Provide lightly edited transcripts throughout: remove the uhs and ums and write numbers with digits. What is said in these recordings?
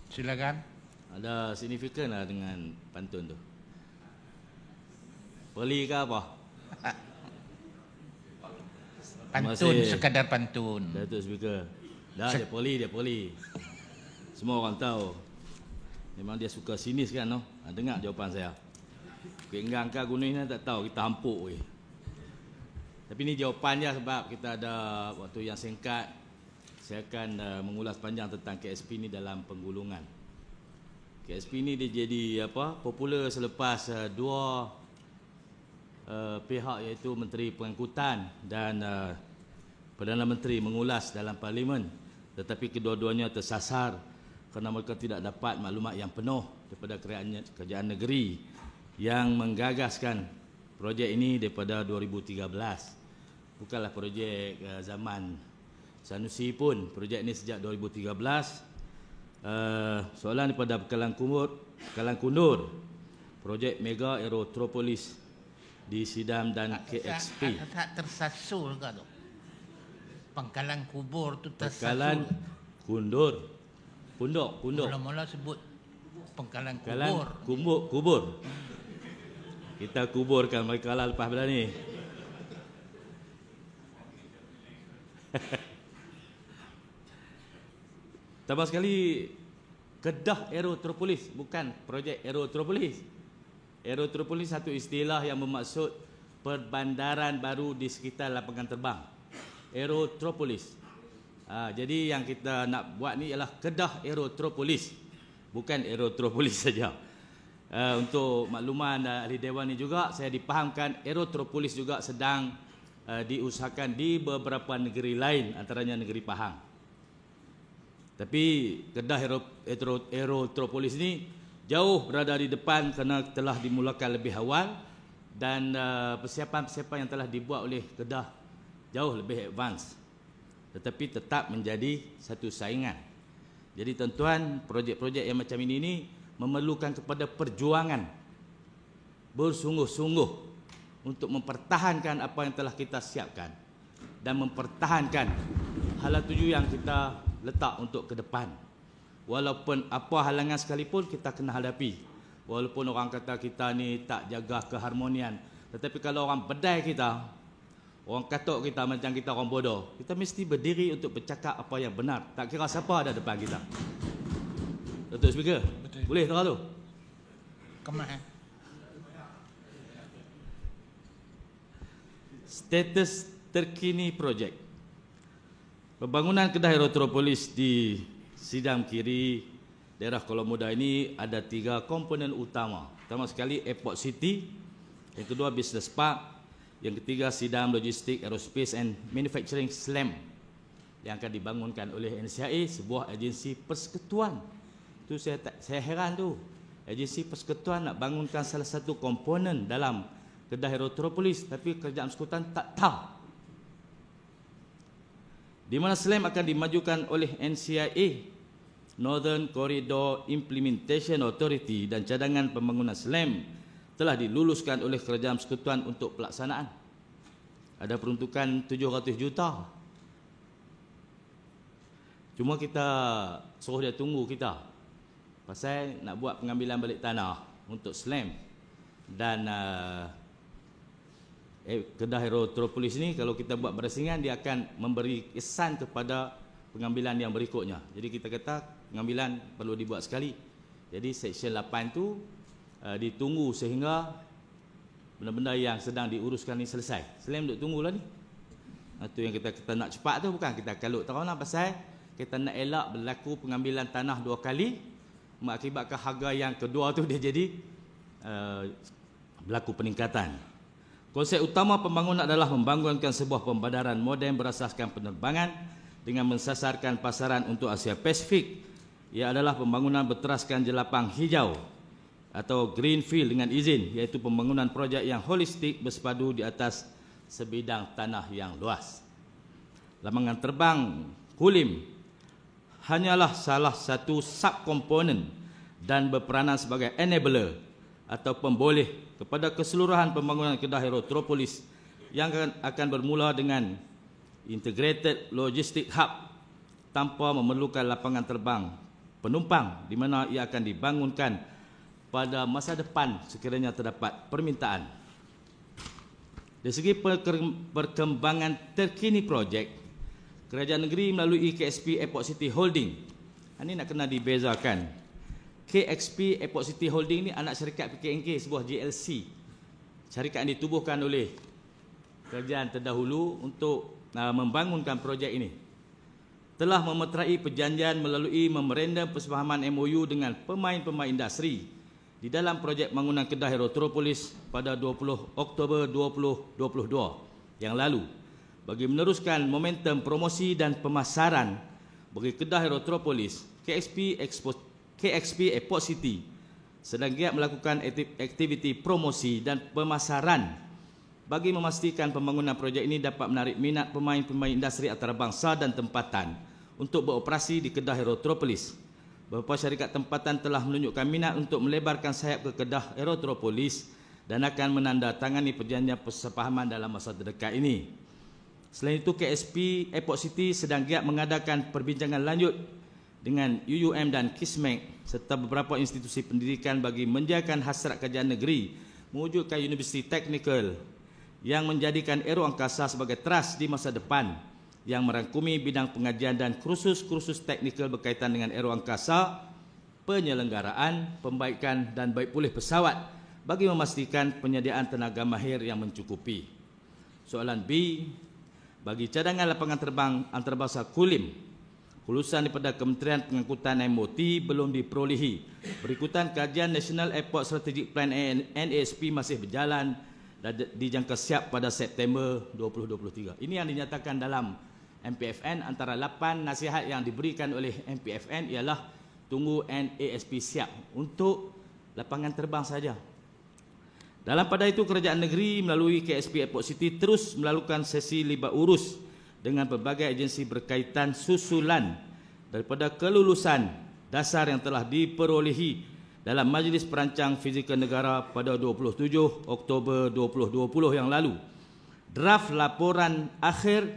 Silakan. Ada signifikan lah dengan pantun tu. Poli ke apa? Pantun, Masih. sekadar pantun. Datuk Speaker. Dah dia poli. Semua orang tahu. Memang dia suka sinis kan, no? Dengar jawapan saya. Enggang kah gunung ni tak tahu, kita hampuk weh. Tapi ni jawapannya sebab kita ada waktu yang singkat. Saya akan mengulas panjang tentang KSP ni dalam penggulungan. KSP ni dia jadi popular selepas dua pihak iaitu Menteri Pengangkutan dan Perdana Menteri mengulas dalam Parlimen, tetapi kedua-duanya tersasar kerana mereka tidak dapat maklumat yang penuh daripada kerajaan negeri yang menggagaskan projek ini daripada 2013. Bukanlah projek zaman Sanusi pun, projek ini sejak 2013. Soalan daripada Bekalan Kundur, projek Mega Aerotropolis di Sidam dan KXP. Tak tersasul ke tu? Pangkalan kubur tu tersasul. Bekalan Kundur. Punduk. Mula-mula sebut pangkalan kubur. Kubur. Kita kuburkan mereka lah lepas benda ni. Tambah sekali, Kedah Aerotropolis, bukan projek Aerotropolis. Aerotropolis satu istilah yang bermaksud perbandaran baru di sekitar lapangan terbang. Aerotropolis. Jadi yang kita nak buat ni ialah Kedah Aerotropolis, bukan Aerotropolis saja. Untuk makluman ahli Dewan ni juga, saya dipahamkan Aerotropolis juga sedang diusahakan di beberapa negeri lain, antaranya negeri Pahang. Tapi Kedah Aerotropolis ni jauh berada di depan kerana telah dimulakan lebih awal dan persiapan-persiapan yang telah dibuat oleh Kedah jauh lebih advance. Tetapi tetap menjadi satu saingan. Jadi tuan-tuan, projek-projek yang macam ini memerlukan kepada perjuangan bersungguh-sungguh untuk mempertahankan apa yang telah kita siapkan dan mempertahankan hala tuju yang kita letak untuk ke depan. Walaupun apa halangan sekalipun kita kena hadapi. Walaupun orang kata kita ni tak jaga keharmonian, tetapi kalau orang bedai kita, orang katok kita macam kita orang bodoh, kita mesti berdiri untuk bercakap apa yang benar. Tak kira siapa ada depan kita. Datuk Speaker, betul. Boleh tak tu? Kemah. Status terkini projek. Pembangunan Kedah Aerotropolis di Sidam Kiri, daerah Kuala Muda ini ada 3 komponen utama. Pertama sekali Airport City, yang kedua Business Park, yang ketiga Sidam Logistik Aerospace and Manufacturing SLAM yang akan dibangunkan oleh NCIA, sebuah agensi persekutuan. Itu saya heran tu. Agensi persekutuan nak bangunkan salah satu komponen dalam Kedah Aerotropolis, tapi kerajaan persekutuan tak tahu. Di mana SLAM akan dimajukan oleh NCIA, Northern Corridor Implementation Authority, dan cadangan pembangunan SLAM telah diluluskan oleh kerajaan persekutuan untuk pelaksanaan. Ada peruntukan 700 juta. Cuma kita suruh dia tunggu kita, pasal nak buat pengambilan balik tanah untuk SLAM. Dan Kedah Aerotropolis ni kalau kita buat berasingan, dia akan memberi kesan kepada pengambilan yang berikutnya. Jadi kita kata pengambilan perlu dibuat sekali. Jadi Seksyen 8 tu ditunggu sehingga benda-benda yang sedang diuruskan ni selesai. SLAM duk tunggulah ni. Itu yang kita nak cepat tu, bukan kita kalut terang lah, pasal kita nak elak berlaku pengambilan tanah 2 kali, mengakibatkan harga yang kedua tu dia jadi berlaku peningkatan. Konsep utama pembangunan adalah membangunkan sebuah pembandaran moden berasaskan penerbangan dengan mensasarkan pasaran untuk Asia Pasifik. Ia adalah pembangunan berteraskan jelapang hijau atau greenfield dengan izin, iaitu pembangunan projek yang holistik bersepadu di atas sebidang tanah yang luas. Lapangan terbang Kulim hanyalah salah satu subkomponen dan berperanan sebagai enabler atau pemboleh kepada keseluruhan pembangunan Kedah Aerotropolis yang akan bermula dengan Integrated Logistic Hub tanpa memerlukan lapangan terbang penumpang di mana ia akan dibangunkan pada masa depan sekiranya terdapat permintaan. Dari segi perkembangan terkini projek, kerajaan negeri melalui KXP Airport City Holding, ini nak kena dibezakan. KXP Airport City Holding ni anak syarikat PKNK, sebuah GLC. Syarikat yang ditubuhkan oleh kerajaan terdahulu untuk membangunkan projek ini. Telah memeterai perjanjian melalui memorandum persefahaman MOU dengan pemain-pemain industri di dalam projek bangunan Kedah Aerotropolis pada 20 Oktober 2022 yang lalu bagi meneruskan momentum promosi dan pemasaran bagi Kedah Aerotropolis. KXP Airport City sedang giat melakukan aktiviti promosi dan pemasaran bagi memastikan pembangunan projek ini dapat menarik minat pemain-pemain industri antarabangsa dan tempatan untuk beroperasi di Kedah Aerotropolis. Beberapa syarikat tempatan telah menunjukkan minat untuk melebarkan sayap ke Kedah Aerotropolis dan akan menandatangani perjanjian persefahaman dalam masa terdekat ini. Selain itu, KXP Airport City sedang giat mengadakan perbincangan lanjut dengan UUM dan Kismek serta beberapa institusi pendidikan bagi menjayakan hasrat kerajaan negeri mewujudkan Universiti Teknikal yang menjadikan aero angkasa sebagai teras di masa depan yang merangkumi bidang pengajian dan kursus-kursus teknikal berkaitan dengan aero angkasa, penyelenggaraan, pembaikan dan baik pulih pesawat bagi memastikan penyediaan tenaga mahir yang mencukupi. Soalan B, bagi cadangan lapangan terbang antarabangsa KULIM, kelulusan daripada Kementerian Pengangkutan MOT belum diperolehi. Berikutan kajian National Airport Strategic Plan NASP masih berjalan dan dijangka siap pada September 2023. Ini yang dinyatakan dalam MPFN. Antara 8 nasihat yang diberikan oleh MPFN ialah tunggu NASP siap untuk lapangan terbang saja. Dalam pada itu, kerajaan negeri melalui KXP Airport City terus melakukan sesi libat urus dengan pelbagai agensi berkaitan susulan daripada kelulusan dasar yang telah diperolehi dalam Majlis Perancang Fizikal Negara pada 27 Oktober 2020 yang lalu. Draft laporan akhir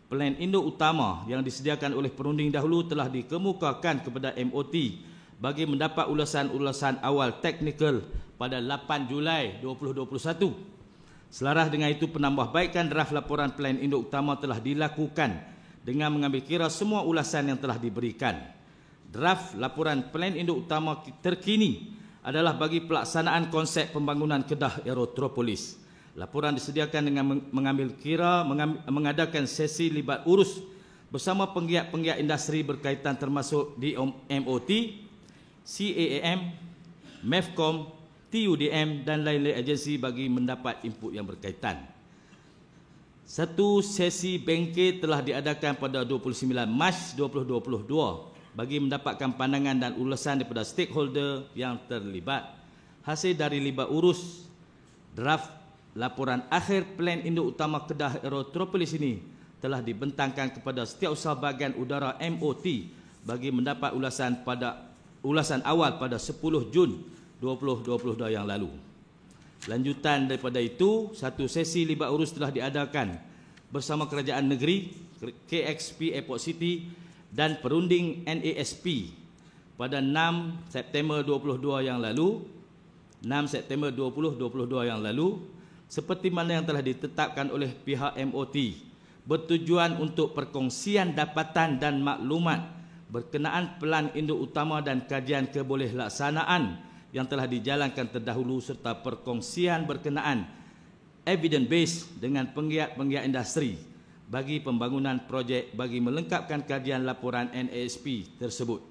Plan Induk Utama yang disediakan oleh perunding dahulu telah dikemukakan kepada MOT bagi mendapat ulasan-ulasan awal teknikal pada 8 Julai 2021. Selaras dengan itu, penambahbaikan draft laporan Plan Induk Utama telah dilakukan dengan mengambil kira semua ulasan yang telah diberikan. Draft laporan Plan Induk Utama terkini adalah bagi pelaksanaan konsep pembangunan Kedah Aerotropolis. Laporan disediakan dengan mengambil kira mengadakan sesi libat urus bersama penggiat-penggiat industri berkaitan termasuk MOT, CAAM, MEFCOM, TUDM dan lain-lain agensi bagi mendapat input yang berkaitan. Satu sesi bengkel telah diadakan pada 29 Mac 2022 bagi mendapatkan pandangan dan ulasan daripada stakeholder yang terlibat. Hasil dari libat urus draft laporan akhir Plan Induk Utama Kedah Aerotropolis ini telah dibentangkan kepada Setiausaha Bahagian Udara MOT bagi mendapat ulasan awal pada 10 Jun 2022 yang lalu. Lanjutan daripada itu, satu sesi libat urus telah diadakan bersama kerajaan negeri, KXP Airport City dan perunding NASP pada 6 September 2022 yang lalu, 6 September 2022 yang lalu, seperti mana yang telah ditetapkan oleh pihak MOT, bertujuan untuk perkongsian dapatan dan maklumat berkenaan Pelan Induk Utama dan kajian kebolehkelaksanaan yang telah dijalankan terdahulu serta perkongsian berkenaan evidence base dengan penggiat-penggiat industri bagi pembangunan projek bagi melengkapkan kajian laporan NASP tersebut.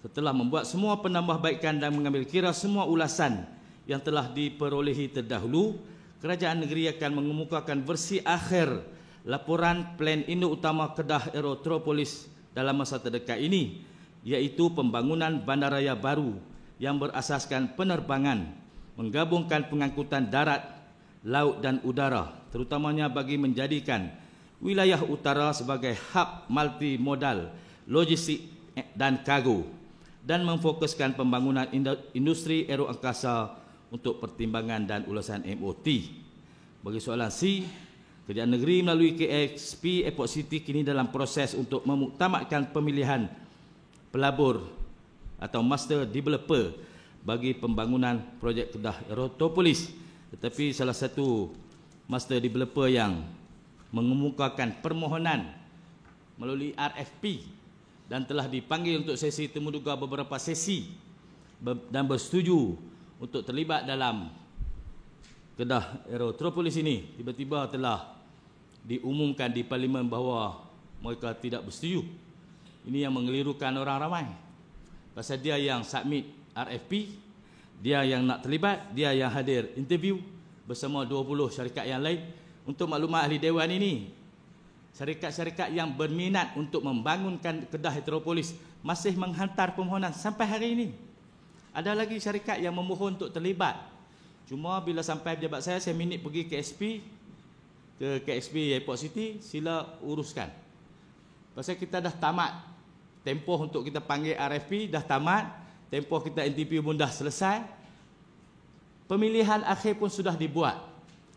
Setelah membuat semua penambahbaikan dan mengambil kira semua ulasan yang telah diperolehi terdahulu, kerajaan negeri akan mengemukakan versi akhir laporan Plan Induk Utama Kedah Aerotropolis dalam masa terdekat ini, iaitu pembangunan bandaraya baru yang berasaskan penerbangan, menggabungkan pengangkutan darat, laut dan udara, terutamanya bagi menjadikan wilayah utara sebagai hub multimodal, logistik dan kargo, dan memfokuskan pembangunan industri aero angkasa untuk pertimbangan dan ulasan MOT. Bagi soalan C, kerajaan negeri melalui KXP Airport City kini dalam proses untuk memuktamadkan pemilihan pelabur atau master developer bagi pembangunan projek Kedah Aerotropolis. Tetapi salah satu master developer yang mengemukakan permohonan melalui RFP dan telah dipanggil untuk sesi temuduga beberapa sesi dan bersetuju untuk terlibat dalam Kedah Aerotropolis ini, tiba-tiba telah diumumkan di Parlimen bahawa mereka tidak bersetuju. Ini yang mengelirukan orang ramai. Pasal dia yang submit RFP, dia yang nak terlibat, dia yang hadir interview bersama 20 syarikat yang lain. Untuk maklumat ahli Dewan ini, syarikat-syarikat yang berminat untuk membangunkan Kedah Aerotropolis masih menghantar permohonan sampai hari ini. Ada lagi syarikat yang memohon untuk terlibat. Cuma bila sampai pejabat saya minit pergi ke KSP Airport City, sila uruskan. Pasal kita dah tamat tempoh untuk kita panggil RFP, dah tamat. Tempoh kita interview pun dah selesai. Pemilihan akhir pun sudah dibuat.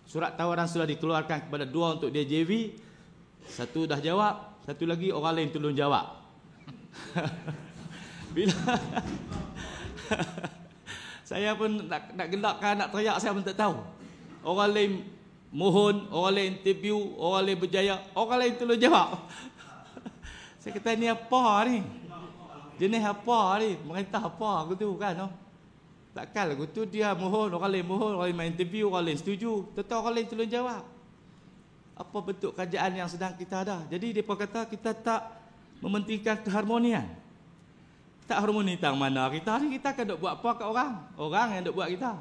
Surat tawaran sudah dikeluarkan kepada 2 untuk DJV. Satu dah jawab, satu lagi orang lain tolong jawab. Bila saya pun nak gelakkan, nak teriak, saya pun tak tahu. Orang lain mohon, orang lain interview, orang lain berjaya, orang lain tolong jawab. Saya kata, ni apa ni? Jenis apa ni? Merintah apa aku tu kan? No? Takkan lagu tu dia mohon, orang lain mohon, orang lain main interview, orang lain setuju. Tetap orang lain tolong jawab. Apa bentuk kerajaan yang sedang kita ada? Jadi mereka kata kita tak mementingkan keharmonian. Tak harmoni tang mana kita ni, kita akan duk buat apa kat orang? Orang yang duk buat kita.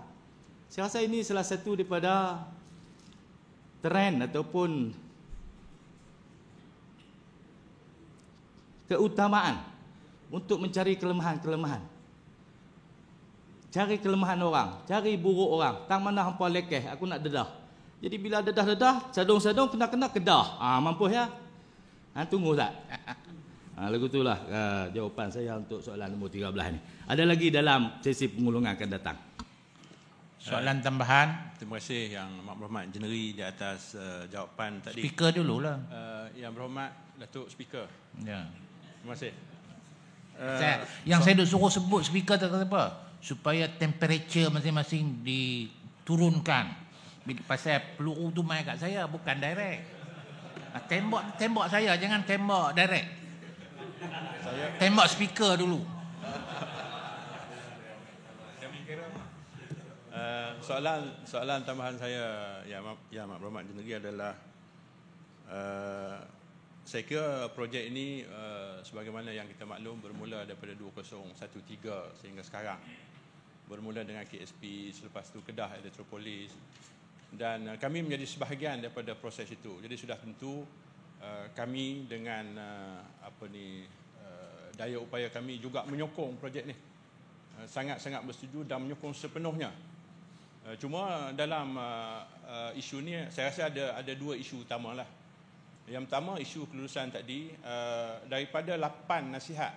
Saya rasa ini salah satu daripada trend ataupun keutamaan untuk mencari kelemahan-kelemahan. Cari kelemahan orang, cari buruk orang. Tang mana hampa lekeh, aku nak dedah. Jadi bila dedah-dedah, sadung-sadung kena-kena kedah. Mampu ya? Tunggu tak? Lagu itulah jawapan saya untuk soalan nombor 13 ni. Ada lagi dalam sesi pengulungan akan datang. Soalan tambahan. Terima kasih Yang Amat Berhormat Jeneral di atas jawapan tadi. Speaker dululah. Yang Berhormat Datuk Speaker. Ya. Terima kasih. Saya duk suruh sebut speaker tak apa? Supaya temperature masing-masing diturunkan. Pasal peluru tu main kat saya, bukan direct. Tembak saya, jangan tembak direct. Tembak speaker dulu. Soalan tambahan saya Yang Amat Berhormat Jeneral adalah saya kira projek ini sebagaimana yang kita maklum bermula daripada 2013 sehingga sekarang. Bermula dengan KSP, selepas itu Kedah Aerotropolis, dan kami menjadi sebahagian daripada proses itu. Jadi sudah tentu kami dengan daya upaya kami juga menyokong projek ni. Sangat-sangat bersetuju dan menyokong sepenuhnya. Cuma dalam isu ni saya rasa ada 2 isu utamalah. Yang pertama, isu kelulusan tadi, daripada 8 nasihat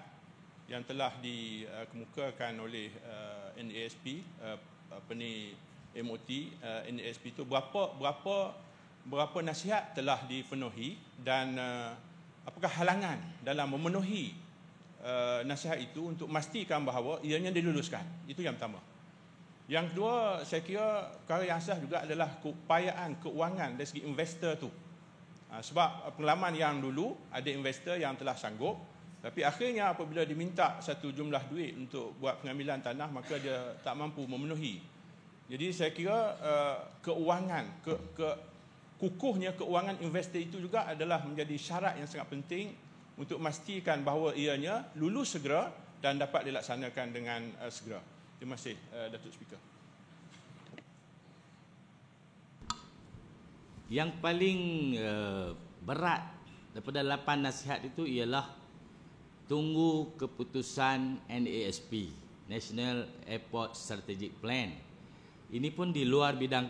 yang telah dikemukakan oleh NASP, MOT, NASP itu berapa nasihat telah dipenuhi dan apakah halangan dalam memenuhi nasihat itu untuk memastikan bahawa ianya diluluskan. Itu yang pertama. Yang kedua, saya kira perkara yang asas juga adalah keupayaan keuangan dari segi investor tu. Sebab pengalaman yang dulu ada investor yang telah sanggup, tapi akhirnya apabila diminta satu jumlah duit untuk buat pengambilan tanah, maka dia tak mampu memenuhi. Jadi saya kira keuangan, kukuhnya keuangan investor itu juga adalah menjadi syarat yang sangat penting untuk memastikan bahawa ianya lulus segera dan dapat dilaksanakan dengan segera. Terima kasih, Datuk Speaker. Yang paling berat daripada 8 nasihat itu ialah tunggu keputusan NASP, National Airport Strategic Plan. Ini pun di luar bidang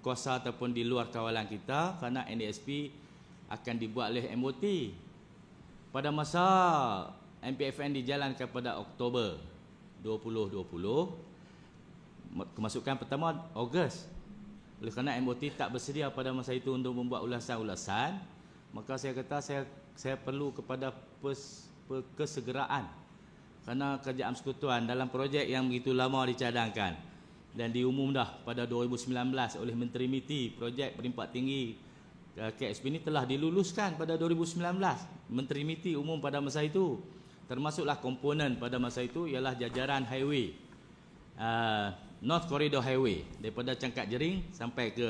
kuasa ataupun di luar kawalan kita, kerana NASP akan dibuat oleh MOT. Pada masa MPFN dijalankan pada Oktober 2020, kemasukan pertama Ogos. Oleh kerana MOT tak bersedia pada masa itu untuk membuat ulasan-ulasan, maka saya kata saya perlu kepada kesegeraan kerana kerajaan persekutuan dalam projek yang begitu lama dicadangkan dan diumum dah pada 2019 oleh Menteri MITI, projek perimpat tinggi KSP ini telah diluluskan pada 2019. Menteri MITI umum pada masa itu, termasuklah komponen pada masa itu ialah jajaran highway, North Corridor Highway daripada Cangkat Jering sampai ke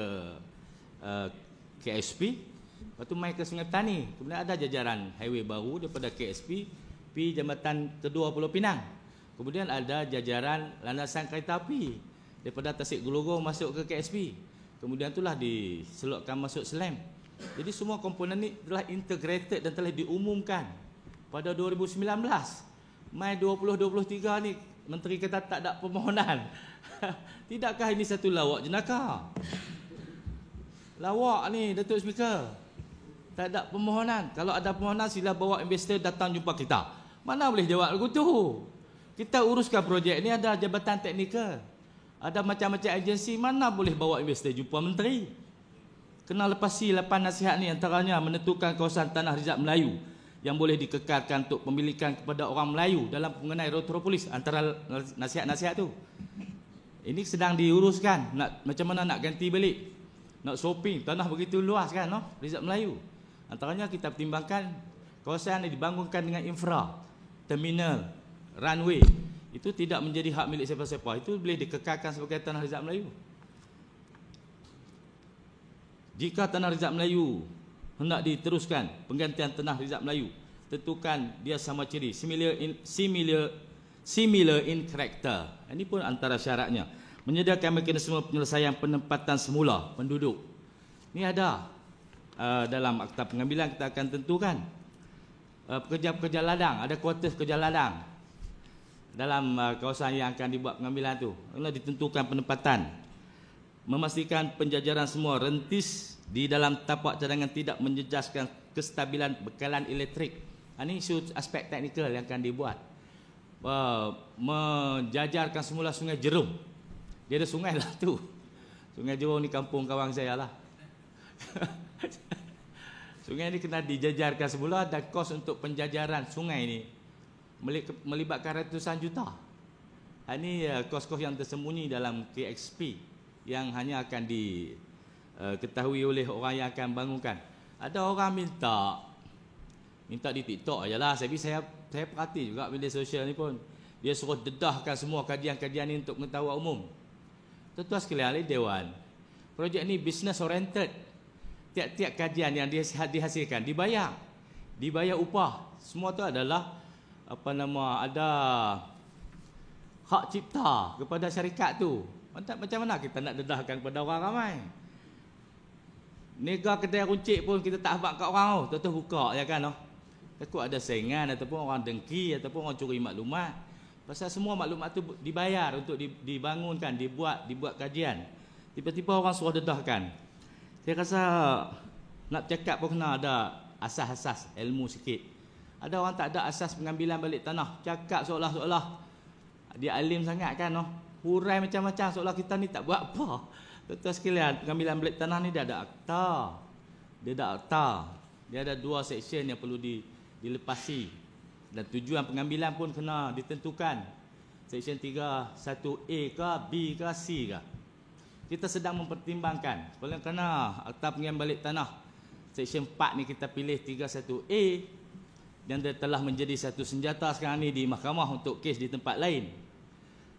KSP, lepas tu mai ke Sungai Petani. Kemudian ada jajaran highway baru daripada KSP pi Jambatan Kedua Pulau Pinang. Kemudian ada jajaran landasan kereta api daripada Tasik Gelorong masuk ke KSP. Kemudian itulah diselokkan masuk SLAM. Jadi semua komponen ini telah integrated dan telah diumumkan pada 2019. Mai 2023 ni Menteri kata tak ada permohonan. Tidakkah ini satu lawak jenaka? Lawak ni Datuk Speaker. Tak ada permohonan. Kalau ada permohonan sila bawa investor datang jumpa kita. Mana boleh jawab lagu tu? Kita uruskan projek ni, ada jabatan teknikal, ada macam-macam agensi, mana boleh bawa investor jumpa menteri? Kena lepasi 8 nasihat ni, antaranya menentukan kawasan tanah rizab Melayu yang boleh dikekalkan untuk pemilikan kepada orang Melayu dalam mengenai Rotropolis, antara nasihat-nasihat tu. Ini sedang diuruskan, macam mana nak ganti balik, nak shopping, tanah begitu luas kan, no? Rizab Melayu. Antaranya kita pertimbangkan kawasan yang dibangunkan dengan infra, terminal, runway, itu tidak menjadi hak milik siapa-siapa, itu boleh dikekalkan sebagai tanah rizab Melayu. Jika tanah rizab Melayu hendak diteruskan penggantian tanah rizab Melayu, tentukan dia sama ciri, similar in character. Ini pun antara syaratnya. Menyediakan mekanisme penyelesaian penempatan semula penduduk. Ini ada dalam akta pengambilan, kita akan tentukan pekerja-pekerja ladang, ada kuartus pekerja ladang dalam kawasan yang akan dibuat pengambilan tu. Kena ditentukan penempatan. Memastikan penjajaran semua rentis di dalam tapak cadangan tidak menjejaskan kestabilan bekalan elektrik. Ini isu aspek teknikal yang akan dibuat. Menjajarkan semula Sungai Jerum. Dia ada sungai lah tu. Sungai Jerum ni kampung kawan saya lah. Sungai ni kena dijajarkan semula, dan kos untuk penjajaran sungai ni melibatkan ratusan juta. Ini kos-kos yang tersembunyi dalam KXP yang hanya akan diketahui oleh orang yang akan bangunkan. Ada orang minta di TikTok ajalah. Saya perhati juga media sosial ni pun. Dia suruh dedahkan semua kajian-kajian ni untuk pengetahuan umum. Tuan-tuan sekalian ahli Dewan, projek ni business oriented. Tiap-tiap kajian yang dihasilkan dibayar upah. Semua tu adalah ada hak cipta kepada syarikat tu. Macam mana kita nak dedahkan kepada orang ramai? Niaga kedai runcit pun kita tak habaq kat orang tu. Tuan-tuan buka ya kan? Takut ada saingan ataupun orang dengki ataupun orang curi maklumat. Pasal semua maklumat tu dibayar untuk dibangunkan, dibuat kajian. Tiba-tiba orang suruh dedahkan. Saya rasa nak cakap pun kena ada asas-asas ilmu sikit. Ada orang tak ada asas pengambilan balik tanah, cakap seolah-olah dia alim sangat kan, hurai macam-macam seolah kita ni tak buat apa. Tuan-tuan sekalian, pengambilan balik tanah ni dia ada akta. Dia ada 2 seksyen yang perlu dilepasi. Dan tujuan pengambilan pun kena ditentukan. Seksyen 31A ke, B ke, C ke. Kita sedang mempertimbangkan. Kerana akta pengambilan balik tanah seksyen 4 ni kita pilih 31A, dan dia telah menjadi satu senjata sekarang ni di mahkamah untuk kes di tempat lain.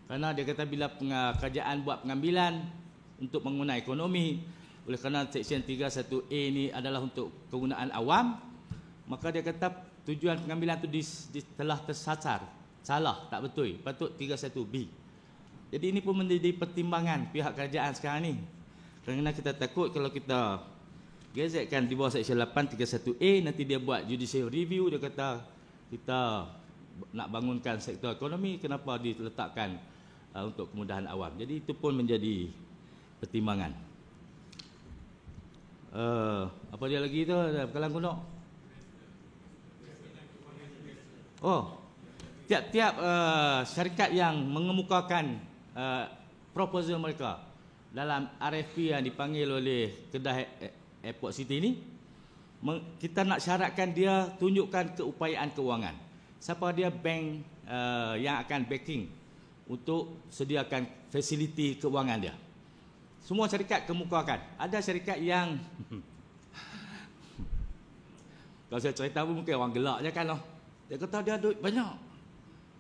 Kerana dia kata bila kerajaan buat pengambilan untuk penggunaan ekonomi, oleh kerana seksyen 31A ni adalah untuk kegunaan awam, maka dia kata tujuan pengambilan tu telah tersasar. Salah, tak betul. Patut 31B. Jadi ini pun menjadi pertimbangan pihak kerajaan sekarang ni. Kerana kita takut kalau kita gazetkan di bawah seksyen 8 31A, nanti dia buat judicial review, dia kata kita nak bangunkan sektor ekonomi, kenapa diletakkan untuk kemudahan awam. Jadi itu pun menjadi pertimbangan. Apa dia lagi tu Kalang Kunok? Tiap-tiap syarikat yang mengemukakan proposal mereka dalam RFP yang dipanggil oleh Kedah Airport City ni, kita nak syaratkan dia tunjukkan keupayaan keuangan. Siapa dia bank yang akan backing untuk sediakan fasiliti keuangan dia. Semua syarikat kemukakan. Ada syarikat yang kalau saya cerita pun mungkin orang gelak je kan lah. Dia kata dia duit banyak.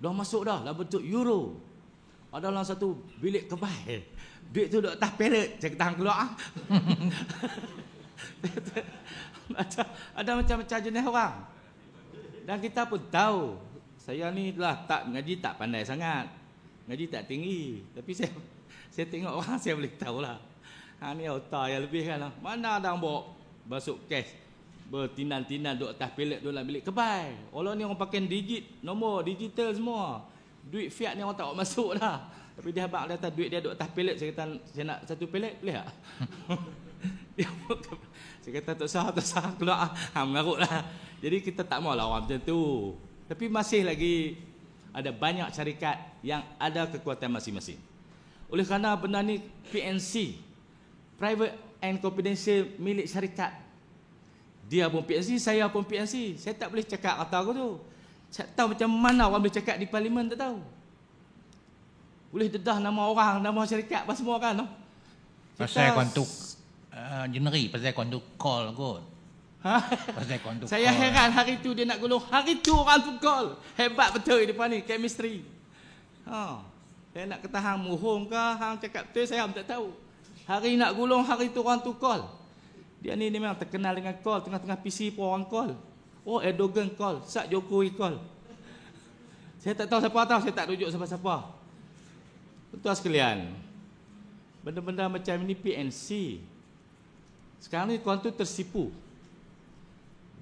Dah masuk dah dalam bentuk euro. Ada dalam satu bilik kebal. Duit tu duduk atas pelet. Saya tahan keluar. Ada macam-macam jenis orang. Dan kita pun tahu. Saya ni lah tak ngaji tak pandai sangat. Ngaji tak tinggi. Tapi saya tengok orang saya boleh tahulah. Ni otak yang lebih kan lah. Mana ada orang bawa masuk cash. Bertinan-tinan duduk atas pelet dalam bilik kebal. Orang ni orang pakai digit. Nombor digital semua. Duit fiat ni orang tak bawa masuk dah. Tapi dia abang dia kata duit dia duduk atas pelet. Saya kata saya nak satu pelet boleh tak? Saya kata tak sah keluar. Mengarut lah. Jadi kita tak maulah orang macam tu. Tapi masih lagi ada banyak syarikat yang ada kekuatan masing-masing. Oleh kerana benda ni PNC, Private and Confidential milik syarikat. Dia pun PNC, saya pun PNC. Saya tak boleh cakap kata aku tu. Saya tahu macam mana orang boleh cakap di parlimen, tak tahu. Boleh dedah nama orang, nama syarikat, apa semua kan. Pasal kontuk jeneri, pasal kontuk call kot. Ha? Pasal kontuk saya call. heran hari tu dia nak gulung. Hari tu orang tu call. Hebat betul depan ni, chemistry. Saya nak kata hang muhung ke, hang cakap betul, saya tak tahu. Hari nak gulung, hari tu orang tu call. Dia ni memang terkenal dengan call. Tengah-tengah PC pun orang call. Oh, Erdogan call. Sat Jokowi call. Saya tak tahu siapa tahu. Saya tak rujuk siapa-siapa. Tuan sekalian. Benda-benda macam ini PNC. Sekarang ni korang tu tersipu.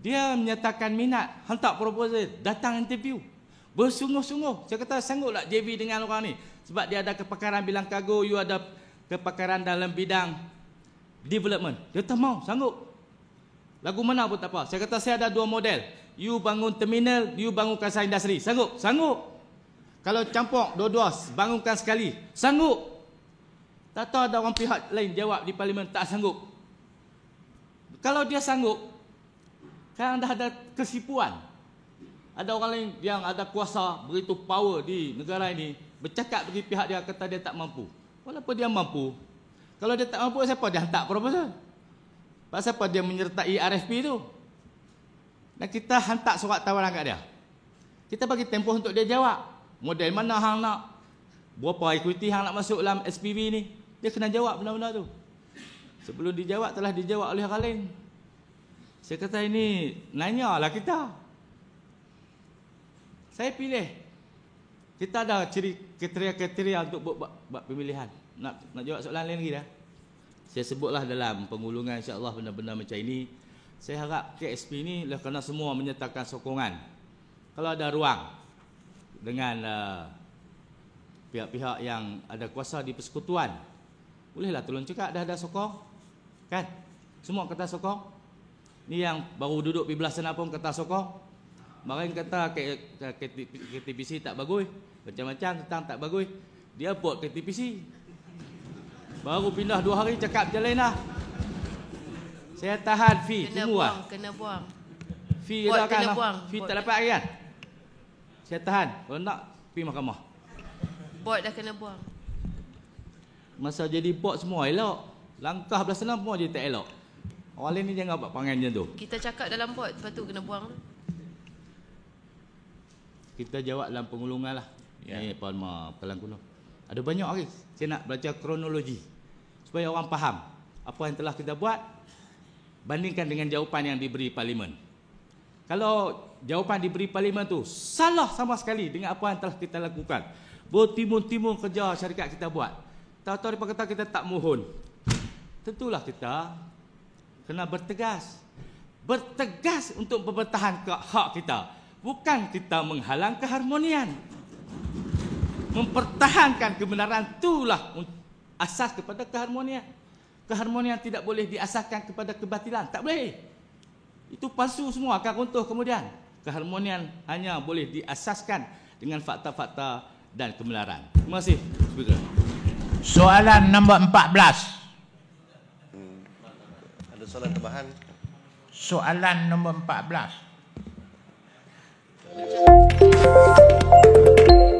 Dia menyatakan minat. Hantar proposal. Datang interview. Bersungguh-sungguh. Saya kata sanggup tak JB dengan orang ni. Sebab dia ada kepakaran bilang kargo. You ada kepakaran dalam bidang development. Dia tak mau, sanggup. Lagu mana pun tak apa. Saya kata saya ada dua model. You bangun terminal, you bangun kawasan industri. Sanggup? Sanggup. Kalau campur dua-dua, bangunkan sekali. Sanggup. Tak tahu ada orang pihak lain jawab di parlimen tak sanggup. Kalau dia sanggup, kan dah ada kesipuan. Ada orang lain yang ada kuasa, begitu power di negara ini, bercakap bagi pihak dia, kata dia tak mampu. Walaupun dia mampu, kalau dia tak mampu, siapa dia hantar proposal? Pasal apa dia menyertai RFP tu? Dan kita hantar surat tawaran kat dia. Kita bagi tempoh untuk dia jawab. Model mana hang nak? Berapa equity hang nak masuk dalam SPV ni? Dia kena jawab benda-benda tu. Sebelum dijawab, telah dijawab oleh orang lain. Saya kata ini, nanyalah kita. Saya pilih. Kita ada kriteria untuk buat pemilihan. Nak jawab soalan lain lagi dah. Saya sebutlah dalam pengulungan insya-Allah benda-benda macam ini. Saya harap KSP ni lah kerana semua menyatakan sokongan. Kalau ada ruang dengan pihak-pihak yang ada kuasa di persekutuan, bolehlah tolong cakap dah ada sokong. Kan? Semua kata sokong. Ni yang baru duduk di belah sana pun kata sokong. Marahin kata KTPC tak bagus. Macam-macam tentang tak bagus. Dia buat KTPC. Baru pindah 2 hari cakap je lain lah. Saya tahan fee semua. Kena buang. Fee dah kan lah. Fee tak dapat kan. Saya tahan. Kalau nak pergi mahkamah. Bot dah kena buang. Masa jadi bot semua elok. Langkah belah sana semua jadi tak elok. Orang lain ni jangan buat pangan macam tu. Kita cakap dalam bot, lepas tu kena buang. Kita jawab dalam pengulungan lah. Ini Palma Kelang Kuno. Ada banyak lagi. Saya nak baca kronologi supaya orang faham apa yang telah kita buat bandingkan dengan jawapan yang diberi parlimen. Kalau jawapan diberi parlimen tu salah sama sekali dengan apa yang telah kita lakukan. Bertimbun-timbun kerja syarikat kita buat. Tahu-tahu dia kata kita tak mohon. Tentulah kita kena bertegas. Bertegas untuk mempertahankan hak kita. Bukan kita menghalang keharmonian. Mempertahankan kebenaran itulah asas kepada keharmonian. Keharmonian tidak boleh diasaskan kepada kebatilan. Tak boleh. Itu palsu semua, akan runtuh kemudian. Keharmonian hanya boleh diasaskan dengan fakta-fakta dan kebenaran. Terima kasih. Soalan nombor 14. Ada soalan tambahan? Soalan nombor 14. Bye.